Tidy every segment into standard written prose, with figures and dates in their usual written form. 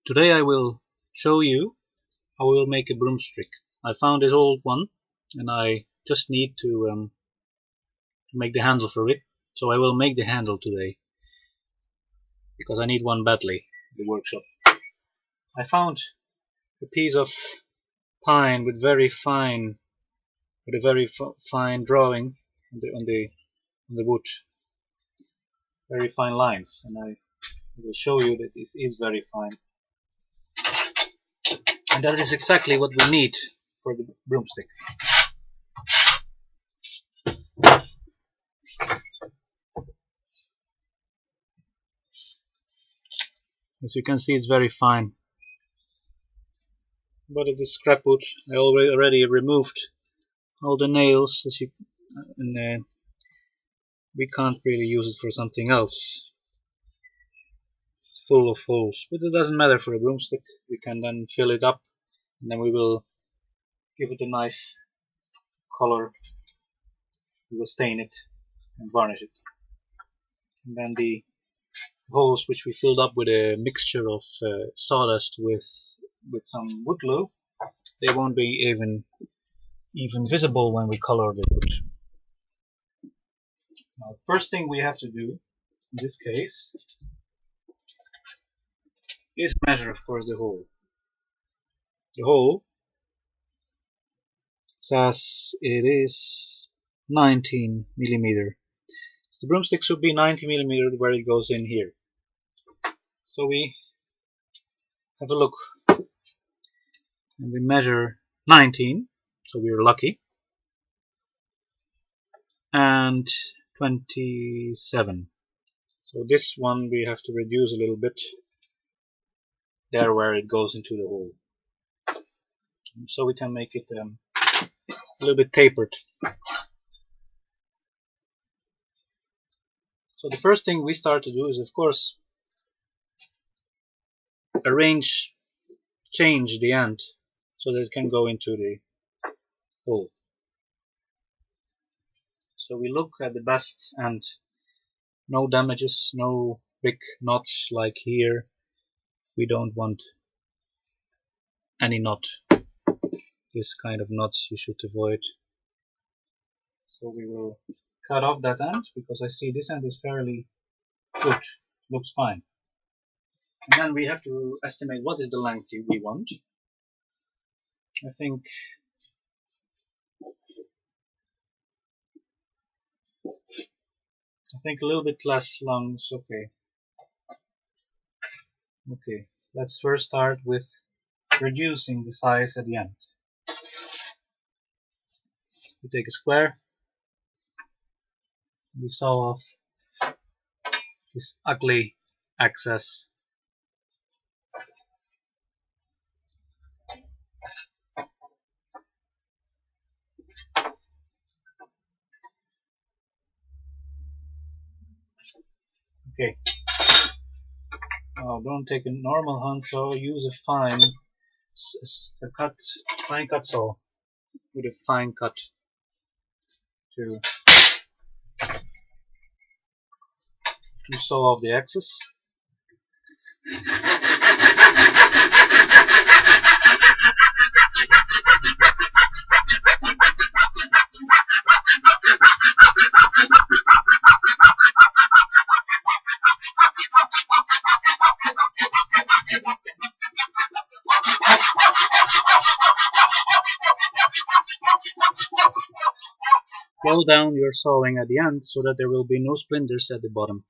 Today I will show you how we will make a broomstick. I found this old one and I just need to make the handle for it. So I will make the handle today because I need one badly in the workshop. I found a piece of pine with a very fine drawing on the wood, very fine lines, and I will show you that this is very fine. And that is exactly what we need for the broomstick. As you can see, it's very fine. But it is scrap wood. I already removed all the nails, and we can't really use it for something else. It's full of holes, but it doesn't matter for a broomstick. We can then fill it up, and then we will give it a nice color. We will stain it and varnish it, and then the holes which we filled up with a mixture of sawdust with some wood glue, they won't be even visible when we color the wood. Now, first thing we have to do in this case is measure, of course, the hole. The hole says it is 19 millimeter. The broomstick should be 90 millimeter where it goes in here. So we have a look and we measure 19, so we're lucky, and 27. So this one we have to reduce a little bit there where it goes into the hole, so we can make it a little bit tapered. So the first thing we start to do is, of course, change the end so that it can go into the hole. So we look at the best end. No damages, no big knots like here. We don't want any knot. This kind of knots you should avoid. So we will cut off that end because I see this end is fairly good, looks fine. And then we have to estimate what is the length we want. I think a little bit less long is okay. Okay, let's first start with reducing the size at the end. We take a square, we saw off this ugly excess. Okay. Now don't take a normal handsaw, use a fine cut saw with a fine cut to saw off the excess. Slow down your sawing at the end so that there will be no splinters at the bottom.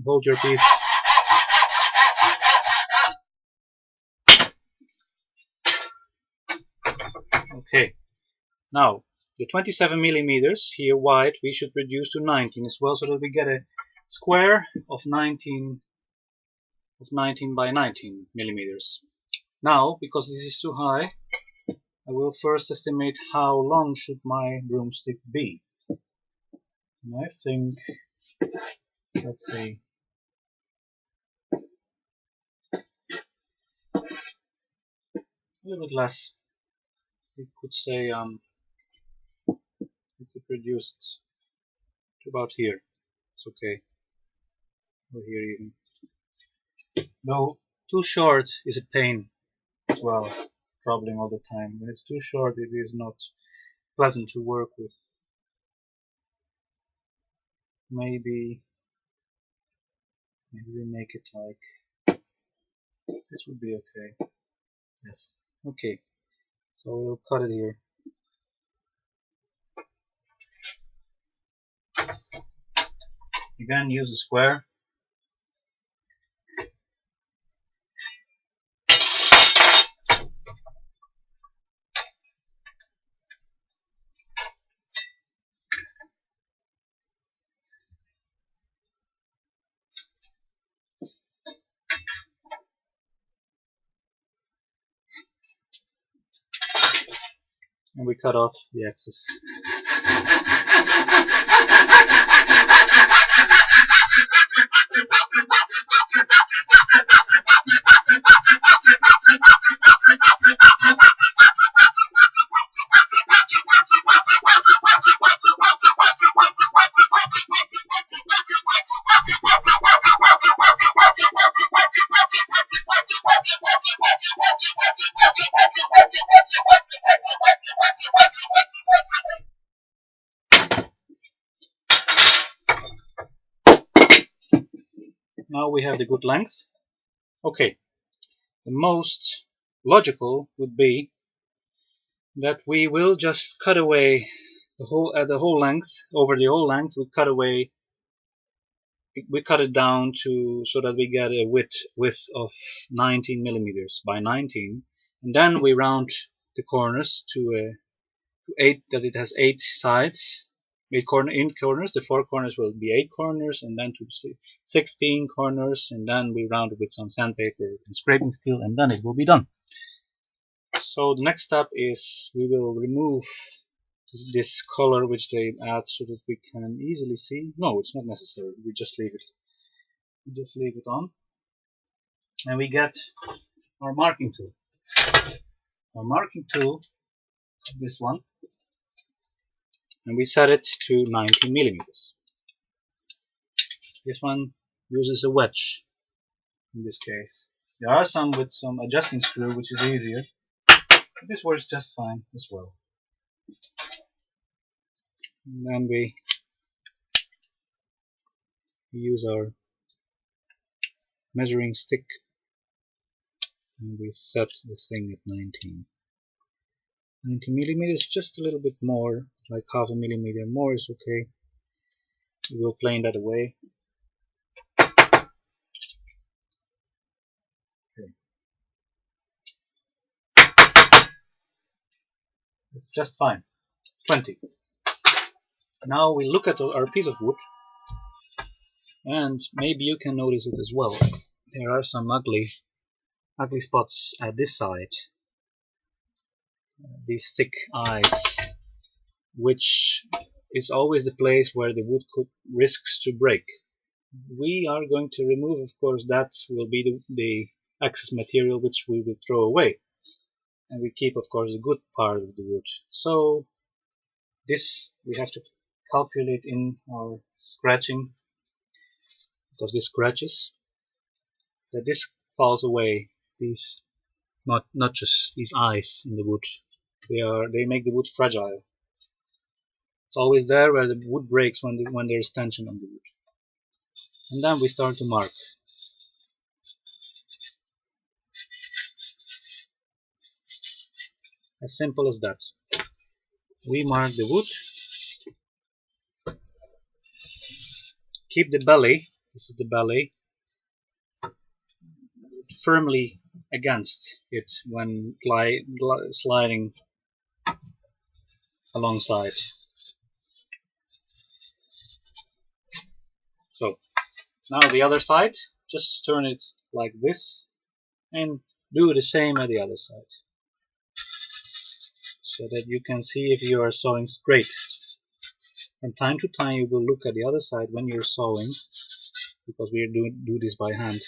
Hold your piece. Okay, now the 27 millimeters here wide we should reduce to 19 as well, so that we get a square of 19 by 19 millimeters. Now, because this is too high, I will first estimate how long should my broomstick be. And I think, let's see, a little bit less. We could say we could reduce it to about here. It's okay. or here even. Though too short is a pain as well, troubling all the time. When it's too short, it is not pleasant to work with. Maybe we make it like this would be okay. Yes. Okay. So we'll cut it here. Again, use a square. And we cut off the excess. Now we have the good length. Okay, the most logical would be that we will just cut away the whole length. Over the whole length, we cut it down to so that we get a width of 19 millimeters by 19, and then we round the corners to 8, that it has 8 sides. 8 corners, the 4 corners will be 8 corners, and then to 16 corners, and then we round it with some sandpaper and scraping steel, and then it will be done. So the next step is we will remove this color which they add so that we can easily see. No, it's not necessary. We just leave it. We just leave it on, and we get our marking tool. Our marking tool, this one, and we set it to 19 millimeters. This one uses a wedge in this case. There are some with some adjusting screw, which is easier, but this works just fine as well. And then we use our measuring stick and we set the thing at 19 millimeters, just a little bit more, like half a millimeter more is okay. We will plane that away. Okay. Just fine. 20. Now we look at our piece of wood, and maybe you can notice it as well. There are some ugly spots at this side. These thick eyes, which is always the place where the wood risks to break. We are going to remove, of course, that will be the excess material which we will throw away, and we keep, of course, the good part of the wood. So this we have to calculate in our scratching, because this scratches, that this falls away. These notches, these eyes in the wood, they make the wood fragile. It's always there where the wood breaks when there is tension on the wood. And then we start to mark. As simple as that. We mark the wood. Keep the belly, this is the belly, firmly against it when sliding alongside. So now the other side, just turn it like this and do the same at the other side, so that you can see if you are sewing straight. From time to time you will look at the other side when you're sewing, because we do this by hand.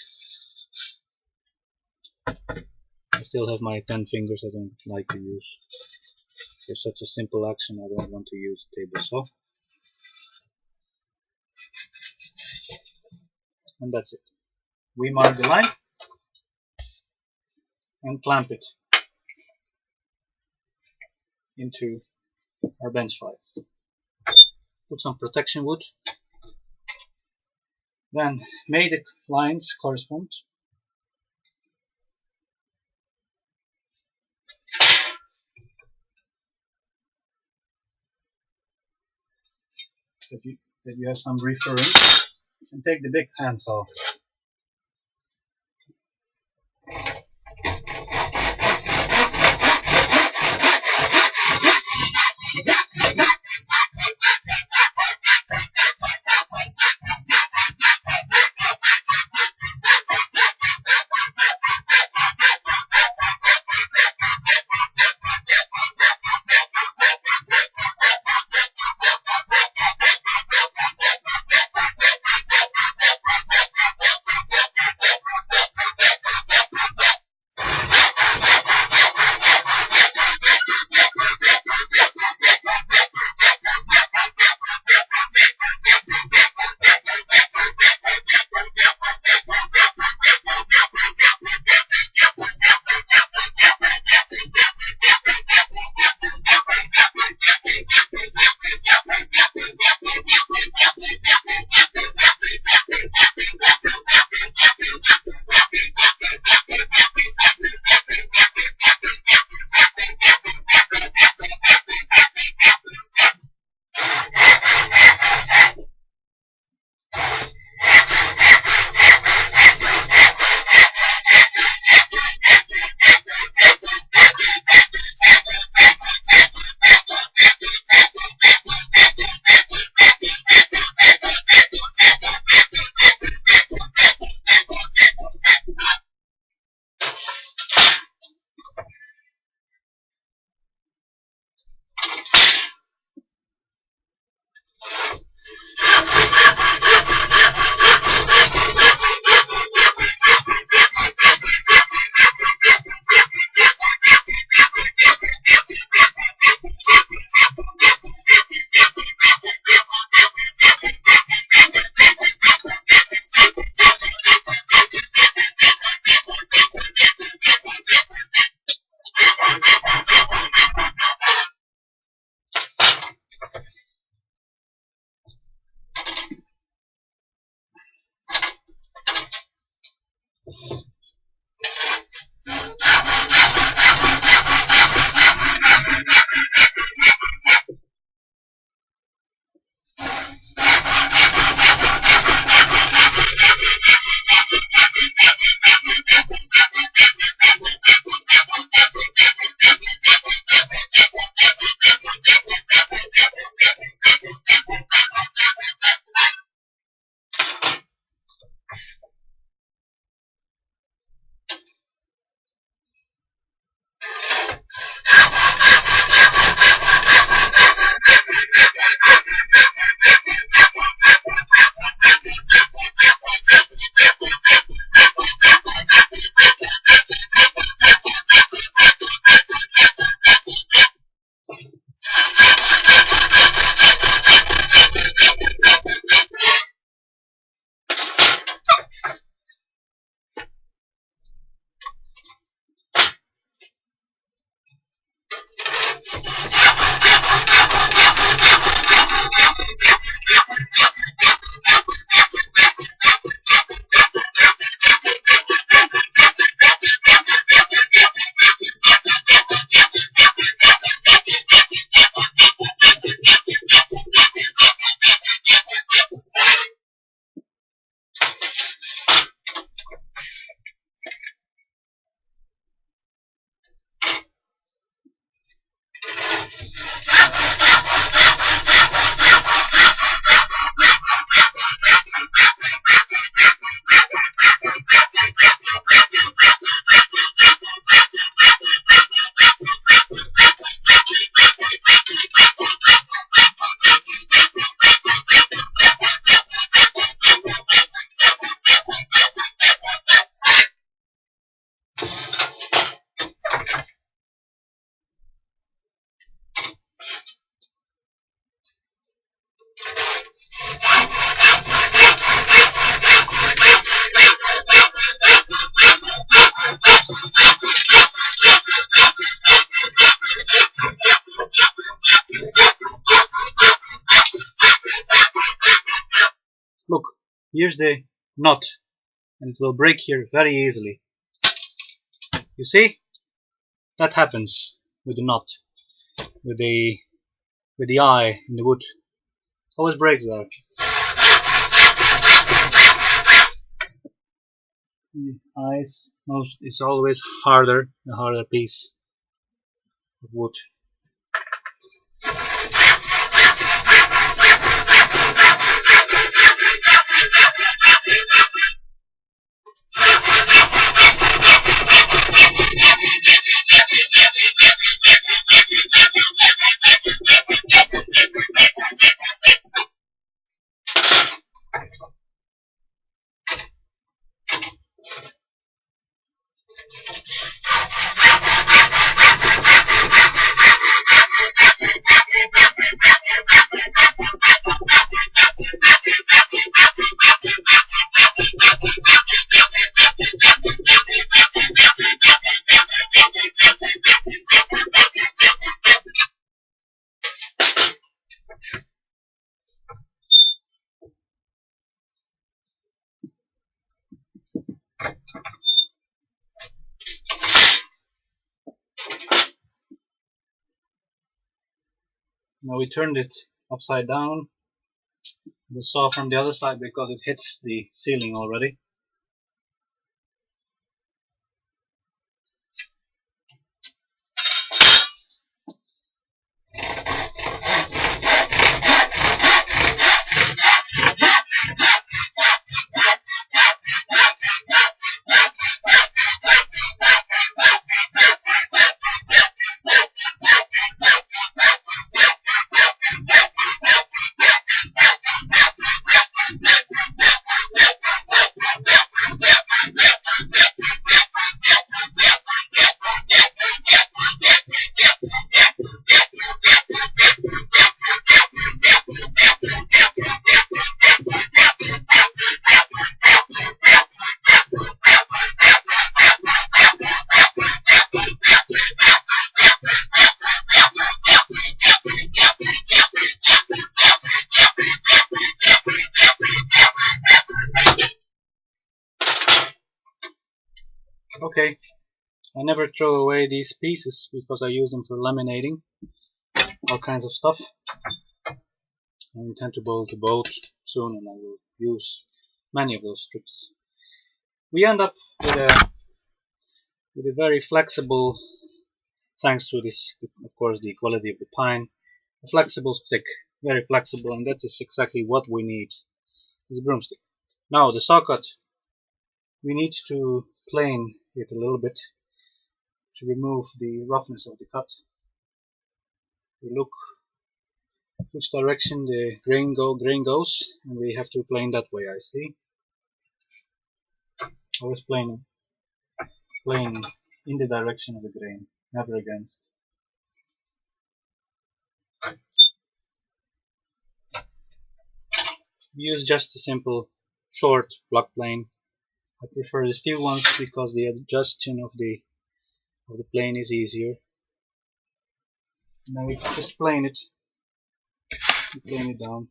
I still have my 10 fingers. I don't like to use. For such a simple action, I don't want to use a table saw. and that's it. We mark the line and clamp it into our bench vise. Put some protection wood. Then make the lines correspond. That you have some reference, and take the big handsaw. Look, here's the knot, and it will break here very easily. You see? That happens with the knot, with the eye in the wood. Always breaks there. The eyes is always harder, a harder piece of wood. Now we turned it upside down. The saw from the other side because it hits the ceiling already. Okay, I never throw away these pieces because I use them for laminating all kinds of stuff. I intend to build a boat soon, and I will use many of those strips. We end up with a very flexible, thanks to this, of course, the quality of the pine, a flexible stick, very flexible, and that is exactly what we need. This broomstick. Now the saw cut, we need to plane it a little bit to remove the roughness of the cut. We look which direction the grain goes, and we have to plane that way. I see. Always plane in the direction of the grain, never against. We use just a simple short block plane. I prefer the steel ones because the adjustment of the plane is easier. Now we just plane it down.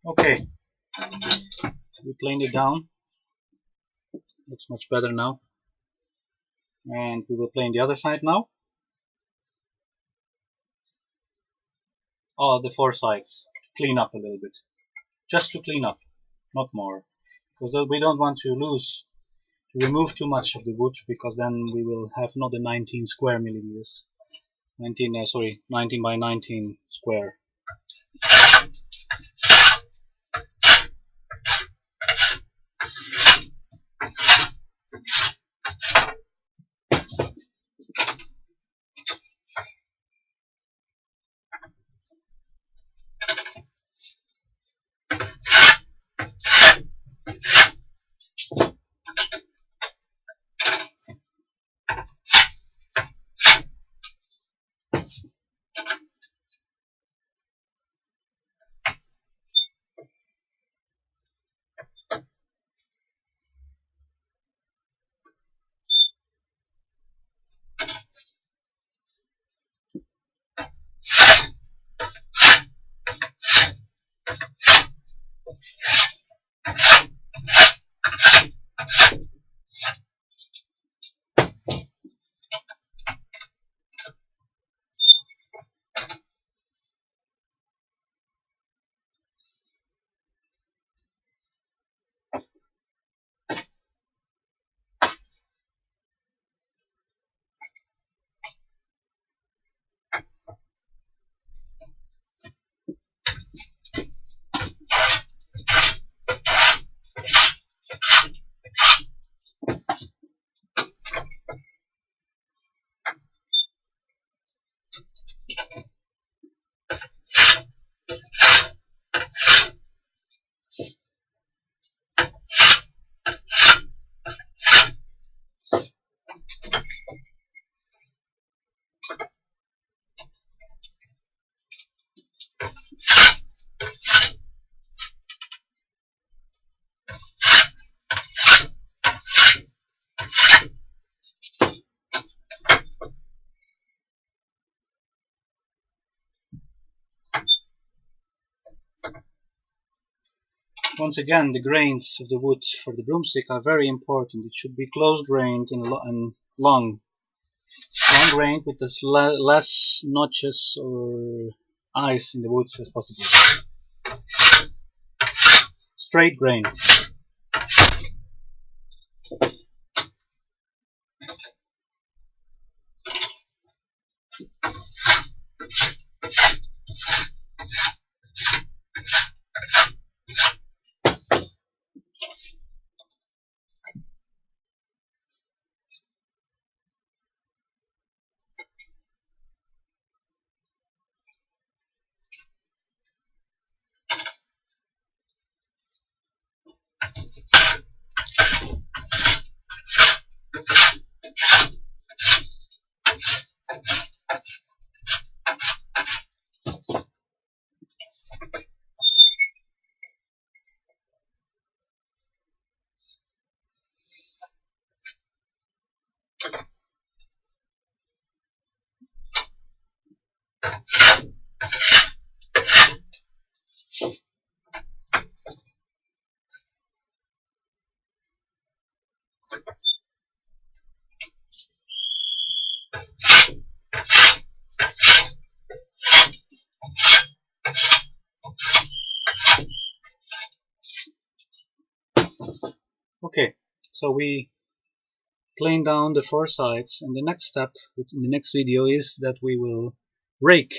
Okay, we planed it down. Looks much better now. And we will plane the other side now. Oh, the four sides. Clean up a little bit. Just to clean up, not more. Because we don't want to remove too much of the wood, because then we will have not the 19 square millimeters. 19 by 19 square. Once again, the grains of the wood for the broomstick are very important. It should be close grained and long grained with as less notches or eyes in the wood as possible. Straight grain. Okay, so we plane down the four sides, and the next step in the next video is that we will break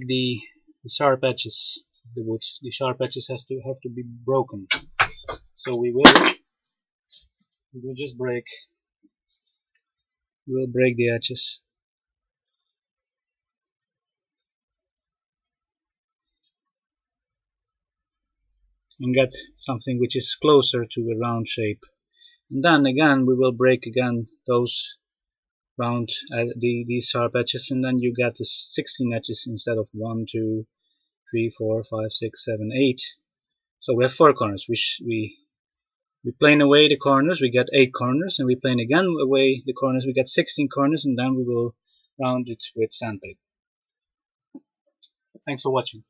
the sharp edges of the wood. The sharp edges have to be broken. So we will just break the edges. and get something which is closer to a round shape. And then again we will break again those round these sharp edges, and then you get the 16 edges instead of 1, 2, 3, 4, 5, 6, 7, 8. So we have 4 corners. We plane away the corners, we get 8 corners, and we plane again away the corners, we get 16 corners, and then we will round it with sandpaper. Thanks for watching.